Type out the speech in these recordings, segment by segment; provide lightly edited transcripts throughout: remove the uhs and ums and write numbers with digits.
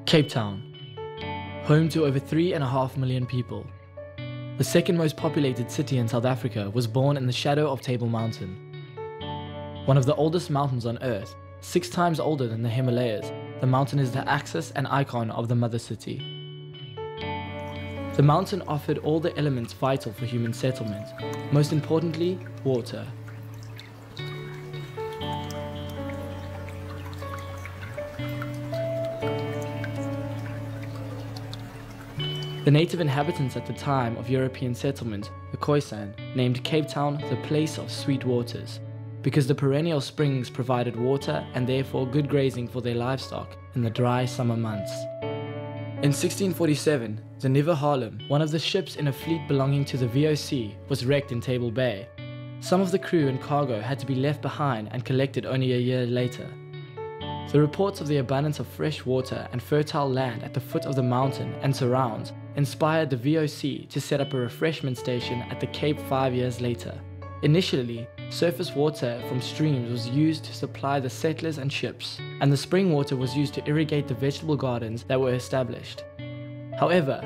Cape Town, home to over 3.5 million people. The second most populated city in South Africa was born in the shadow of Table Mountain. One of the oldest mountains on Earth, 6 times older than the Himalayas, the mountain is the axis and icon of the mother city. The mountain offered all the elements vital for human settlement, most importantly, water. The native inhabitants at the time of European settlement, the Khoisan, named Cape Town the place of sweet waters, because the perennial springs provided water and therefore good grazing for their livestock in the dry summer months. In 1647, the Nuwe Haarlem, one of the ships in a fleet belonging to the VOC, was wrecked in Table Bay. Some of the crew and cargo had to be left behind and collected only a year later. The reports of the abundance of fresh water and fertile land at the foot of the mountain and surrounds inspired the VOC to set up a refreshment station at the Cape 5 years later. Initially, surface water from streams was used to supply the settlers and ships, and the spring water was used to irrigate the vegetable gardens that were established. However,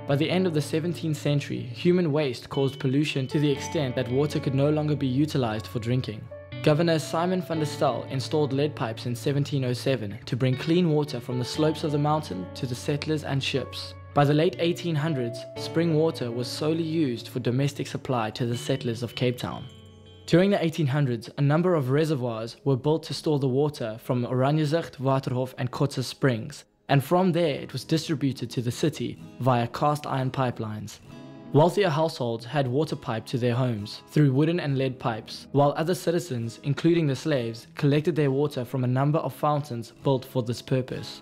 by the end of the 17th century, human waste caused pollution to the extent that water could no longer be utilized for drinking. Governor Simon van der Stel installed lead pipes in 1707 to bring clean water from the slopes of the mountain to the settlers and ships. By the late 1800s, spring water was solely used for domestic supply to the settlers of Cape Town. During the 1800s, a number of reservoirs were built to store the water from Oranjezicht, Waterhof and Kotze Springs, and from there it was distributed to the city via cast iron pipelines. Wealthier households had water piped to their homes through wooden and lead pipes, while other citizens, including the slaves, collected their water from a number of fountains built for this purpose.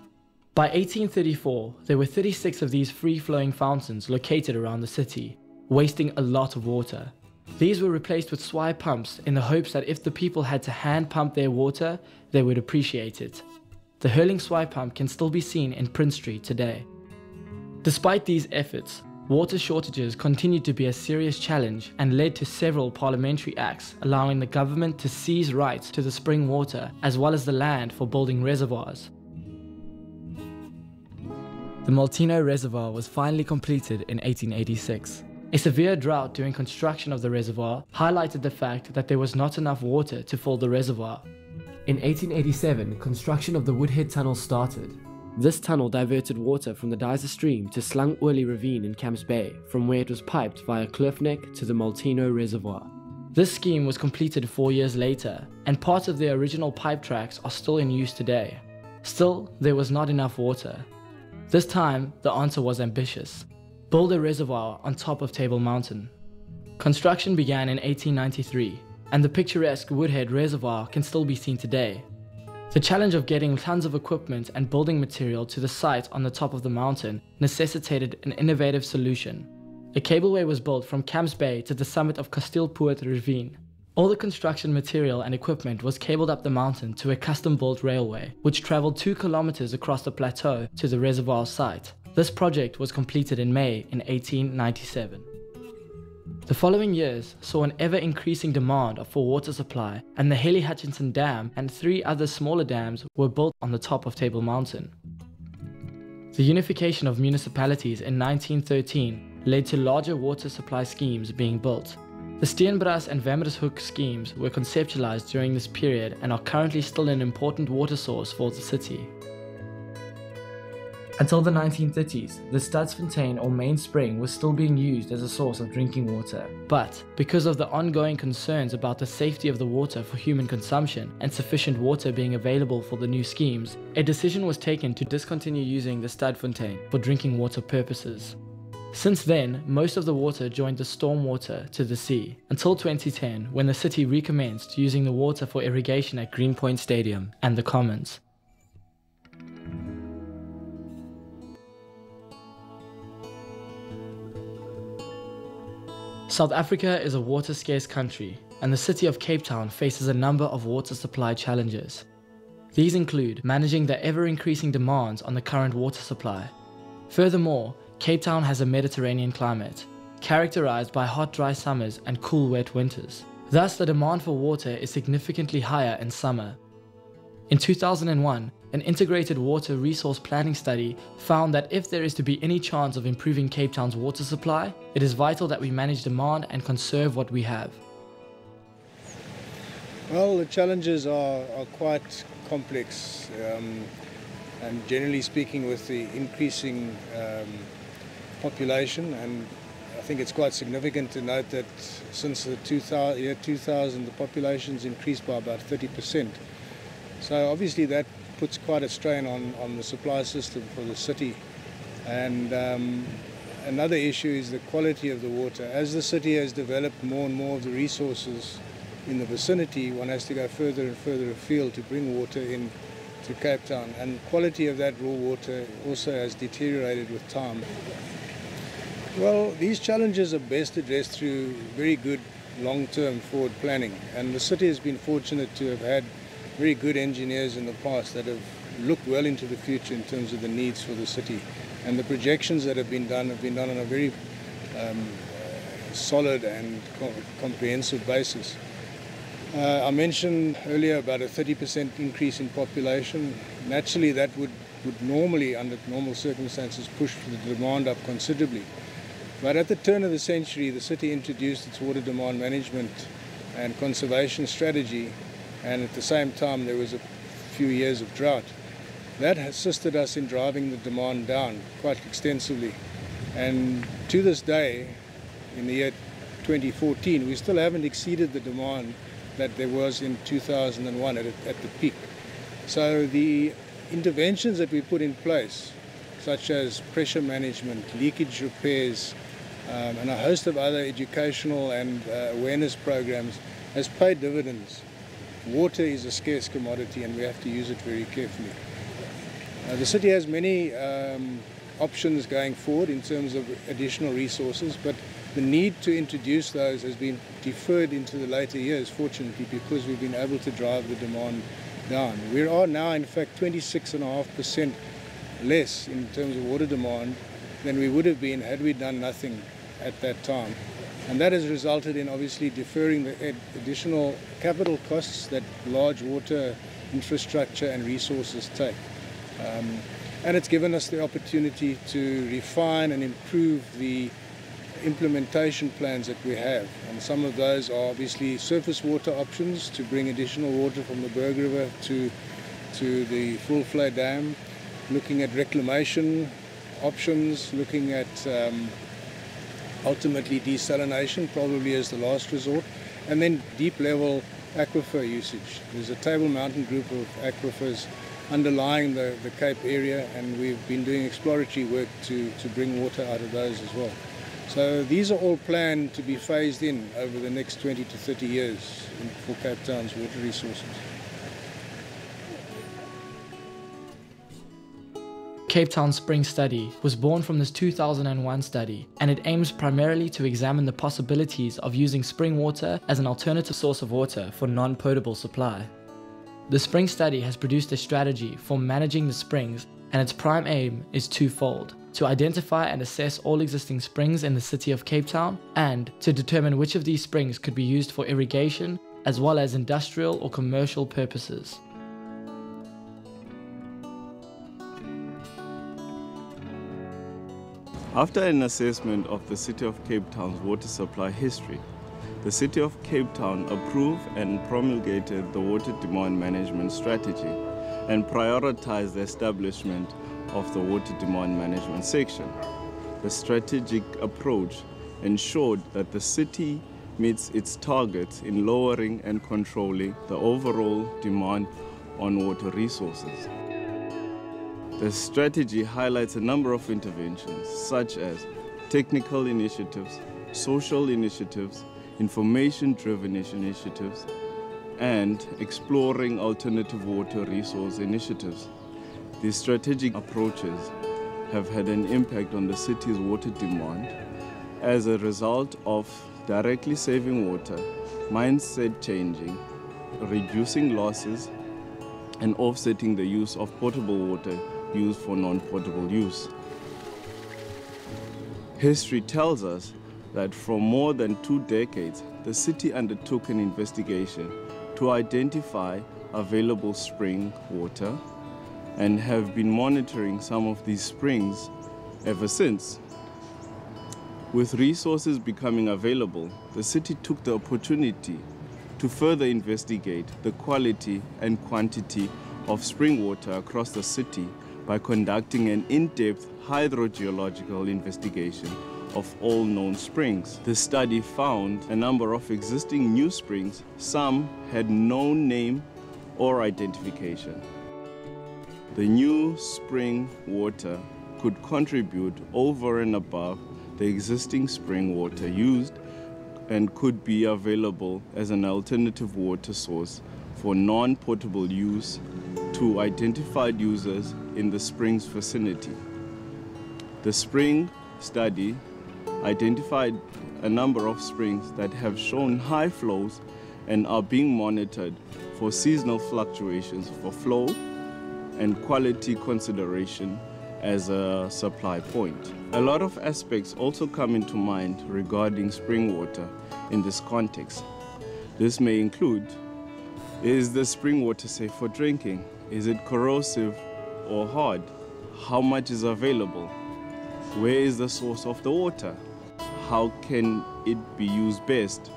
By 1834, there were 36 of these free-flowing fountains located around the city, wasting a lot of water. These were replaced with swy pumps in the hopes that if the people had to hand pump their water, they would appreciate it. The Hurling swy pump can still be seen in Prince Street today. Despite these efforts, water shortages continued to be a serious challenge and led to several parliamentary acts allowing the government to seize rights to the spring water as well as the land for building reservoirs. The Maltino Reservoir was finally completed in 1886. A severe drought during construction of the reservoir highlighted the fact that there was not enough water to fill the reservoir. In 1887, construction of the Woodhead Tunnel started. This tunnel diverted water from the Dyser Stream to Slung-Oorley Ravine in Camps Bay, from where it was piped via Kloof to the Maltino Reservoir. This scheme was completed 4 years later, and parts of the original pipe tracks are still in use today. Still, there was not enough water. This time, the answer was ambitious. Build a reservoir on top of Table Mountain. Construction began in 1893, and the picturesque Woodhead Reservoir can still be seen today. The challenge of getting tons of equipment and building material to the site on the top of the mountain necessitated an innovative solution. A cableway was built from Camps Bay to the summit of Kasteelpoort Ravine. All the construction material and equipment was cabled up the mountain to a custom-built railway, which traveled 2 kilometers across the plateau to the reservoir site. This project was completed in May in 1897. The following years saw an ever-increasing demand for water supply, and the Haley Hutchinson Dam and 3 other smaller dams were built on the top of Table Mountain. The unification of municipalities in 1913 led to larger water supply schemes being built. The Steenbras and Vamershoek schemes were conceptualized during this period and are currently still an important water source for the city. Until the 1930s, the Stadsfontein or main spring was still being used as a source of drinking water. But because of the ongoing concerns about the safety of the water for human consumption and sufficient water being available for the new schemes, a decision was taken to discontinue using the Stadsfontein for drinking water purposes. Since then, most of the water joined the stormwater to the sea, until 2010 when the city recommenced using the water for irrigation at Greenpoint Stadium and the Commons. South Africa is a water-scarce country, and the city of Cape Town faces a number of water supply challenges. These include managing the ever-increasing demands on the current water supply. Furthermore, Cape Town has a Mediterranean climate, characterized by hot dry summers and cool wet winters. Thus, the demand for water is significantly higher in summer. In 2001, An integrated water resource planning study found that if there is to be any chance of improving Cape Town's water supply, it is vital that we manage demand and conserve what we have. Well, the challenges are quite complex, and generally speaking, with the increasing population, and I think it's quite significant to note that since the year 2000, the population's increased by about 30%. So obviously that puts quite a strain on the supply system for the city. And another issue is the quality of the water. As the city has developed more and more of the resources in the vicinity, one has to go further and further afield to bring water in to Cape Town. And the quality of that raw water also has deteriorated with time. Well, these challenges are best addressed through very good long-term forward planning. And the city has been fortunate to have had very good engineers in the past that have looked well into the future in terms of the needs for the city. And the projections that have been done on a very solid and comprehensive basis. I mentioned earlier about a 30% increase in population. Naturally, that would normally, under normal circumstances, push the demand up considerably. But at the turn of the century, the city introduced its water demand management and conservation strategy, and at the same time there was a few years of drought. That assisted us in driving the demand down quite extensively. And to this day, in the year 2014, we still haven't exceeded the demand that there was in 2001 at the peak. So the interventions that we put in place, such as pressure management, leakage repairs, and a host of other educational and awareness programs, has paid dividends. Water is a scarce commodity and we have to use it very carefully. The city has many options going forward in terms of additional resources, but the need to introduce those has been deferred into the later years, fortunately, because we've been able to drive the demand down. We are now, in fact, 26.5% less in terms of water demand than we would have been had we done nothing at that time. And that has resulted in obviously deferring the additional capital costs that large water infrastructure and resources take. And it's given us the opportunity to refine and improve the implementation plans that we have. And some of those are obviously surface water options to bring additional water from the Berg River to the Full Flow Dam, looking at reclamation options, looking at ultimately desalination, probably as the last resort, and then deep level aquifer usage. There's a Table Mountain group of aquifers underlying the Cape area, and we've been doing exploratory work to bring water out of those as well. So these are all planned to be phased in over the next 20 to 30 years for Cape Town's water resources. Cape Town Spring Study was born from this 2001 study, and it aims primarily to examine the possibilities of using spring water as an alternative source of water for non-potable supply. The Spring Study has produced a strategy for managing the springs, and its prime aim is twofold: to identify and assess all existing springs in the city of Cape Town, and to determine which of these springs could be used for irrigation as well as industrial or commercial purposes. After an assessment of the City of Cape Town's water supply history, the City of Cape Town approved and promulgated the Water Demand Management Strategy and prioritized the establishment of the Water Demand Management section. The strategic approach ensured that the city meets its targets in lowering and controlling the overall demand on water resources. The strategy highlights a number of interventions, such as technical initiatives, social initiatives, information-driven initiatives, and exploring alternative water resource initiatives. These strategic approaches have had an impact on the city's water demand as a result of directly saving water, mindset changing, reducing losses, and offsetting the use of potable water used for non-potable use. History tells us that for more than 2 decades, the city undertook an investigation to identify available spring water, and have been monitoring some of these springs ever since. With resources becoming available, the city took the opportunity to further investigate the quality and quantity of spring water across the city by conducting an in-depth hydrogeological investigation of all known springs. The study found a number of existing new springs. Some had no name or identification. The new spring water could contribute over and above the existing spring water used and could be available as an alternative water source for non-potable use to identified users in the spring's vicinity. The spring study identified a number of springs that have shown high flows and are being monitored for seasonal fluctuations for flow and quality consideration as a supply point. A lot of aspects also come into mind regarding spring water in this context. This may include: is the spring water safe for drinking? Is it corrosive or hard? How much is available? Where is the source of the water? How can it be used best?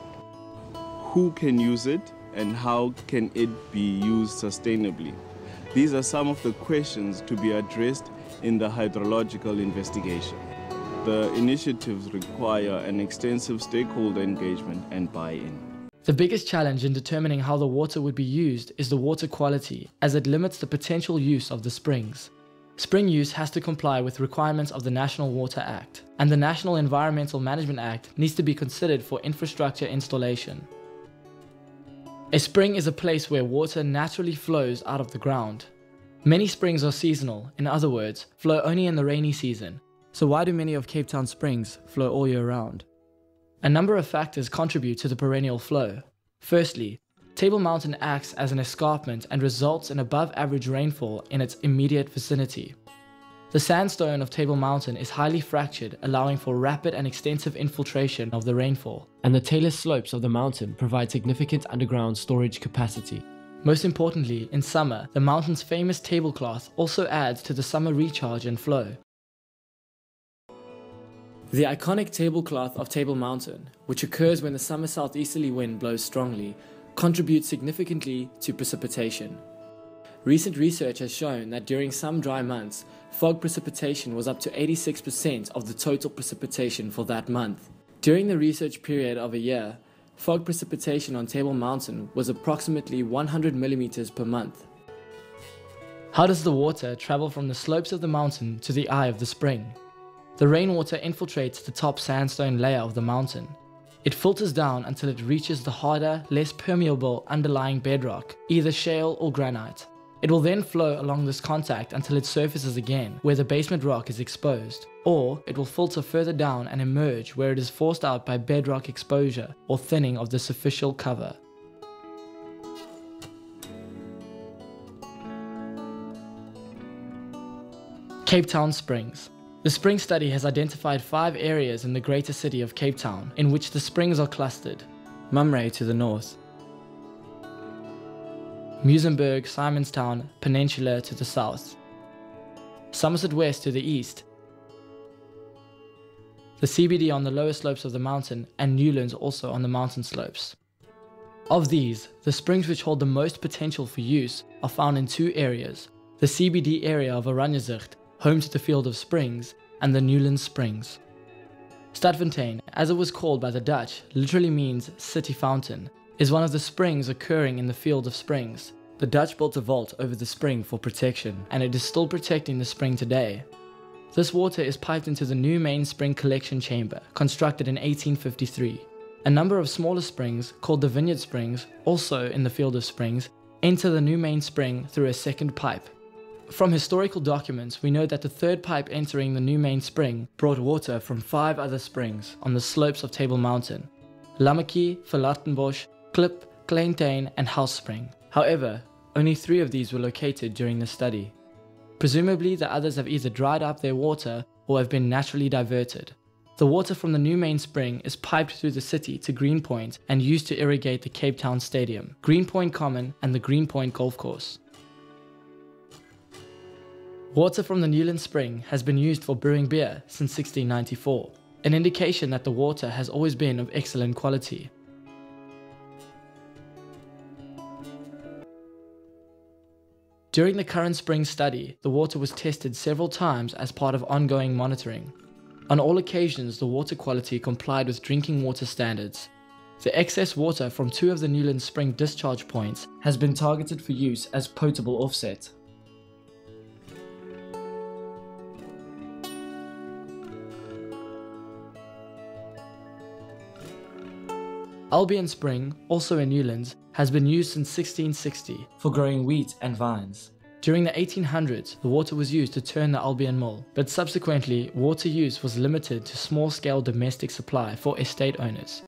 Who can use it, and how can it be used sustainably? These are some of the questions to be addressed in the hydrological investigation. The initiatives require an extensive stakeholder engagement and buy-in. The biggest challenge in determining how the water would be used is the water quality, as it limits the potential use of the springs. Spring use has to comply with requirements of the National Water Act, and the National Environmental Management Act needs to be considered for infrastructure installation. A spring is a place where water naturally flows out of the ground. Many springs are seasonal, in other words, flow only in the rainy season. So why do many of Cape Town springs flow all year round? A number of factors contribute to the perennial flow. Firstly, Table Mountain acts as an escarpment and results in above average rainfall in its immediate vicinity. The sandstone of Table Mountain is highly fractured, allowing for rapid and extensive infiltration of the rainfall, and the talus slopes of the mountain provide significant underground storage capacity. Most importantly, in summer, the mountain's famous tablecloth also adds to the summer recharge and flow. The iconic tablecloth of Table Mountain, which occurs when the summer southeasterly wind blows strongly, contributes significantly to precipitation. Recent research has shown that during some dry months, fog precipitation was up to 86% of the total precipitation for that month. During the research period of a year, fog precipitation on Table Mountain was approximately 100 millimeters per month. How does the water travel from the slopes of the mountain to the eye of the spring? The rainwater infiltrates the top sandstone layer of the mountain. It filters down until it reaches the harder, less permeable underlying bedrock, either shale or granite. It will then flow along this contact until it surfaces again, where the basement rock is exposed, or it will filter further down and emerge where it is forced out by bedrock exposure or thinning of the superficial cover. Cape Town Springs. The spring study has identified 5 areas in the greater city of Cape Town in which the springs are clustered. Mumray to the north, Muizenberg, Simonstown, Peninsula to the south, Somerset West to the east, the CBD on the lower slopes of the mountain, and Newlands also on the mountain slopes. Of these, the springs which hold the most potential for use are found in 2 areas: the CBD area of Oranjezicht, home to the Field of Springs, and the Newlands Springs. Stadfontein, as it was called by the Dutch, literally means city fountain, is one of the springs occurring in the Field of Springs. The Dutch built a vault over the spring for protection, and it is still protecting the spring today. This water is piped into the new main spring collection chamber, constructed in 1853. A number of smaller springs, called the Vineyard Springs, also in the Field of Springs, enter the new main spring through a second pipe. From historical documents, we know that the third pipe entering the new main spring brought water from 5 other springs on the slopes of Table Mountain: Lammekie, Verlattenbosch, Klip, Kleintyn, and Housespring. However, only 3 of these were located during the study. Presumably, the others have either dried up their water or have been naturally diverted. The water from the new main spring is piped through the city to Greenpoint and used to irrigate the Cape Town Stadium, Greenpoint Common, and the Greenpoint Golf Course. Water from the Newland Spring has been used for brewing beer since 1694, an indication that the water has always been of excellent quality. During the current spring study, the water was tested several times as part of ongoing monitoring. On all occasions, the water quality complied with drinking water standards. The excess water from 2 of the Newland Spring discharge points has been targeted for use as potable offset. Albion Spring, also in Newlands, has been used since 1660 for growing wheat and vines. During the 1800s, the water was used to turn the Albion mill, but subsequently, water use was limited to small-scale domestic supply for estate owners.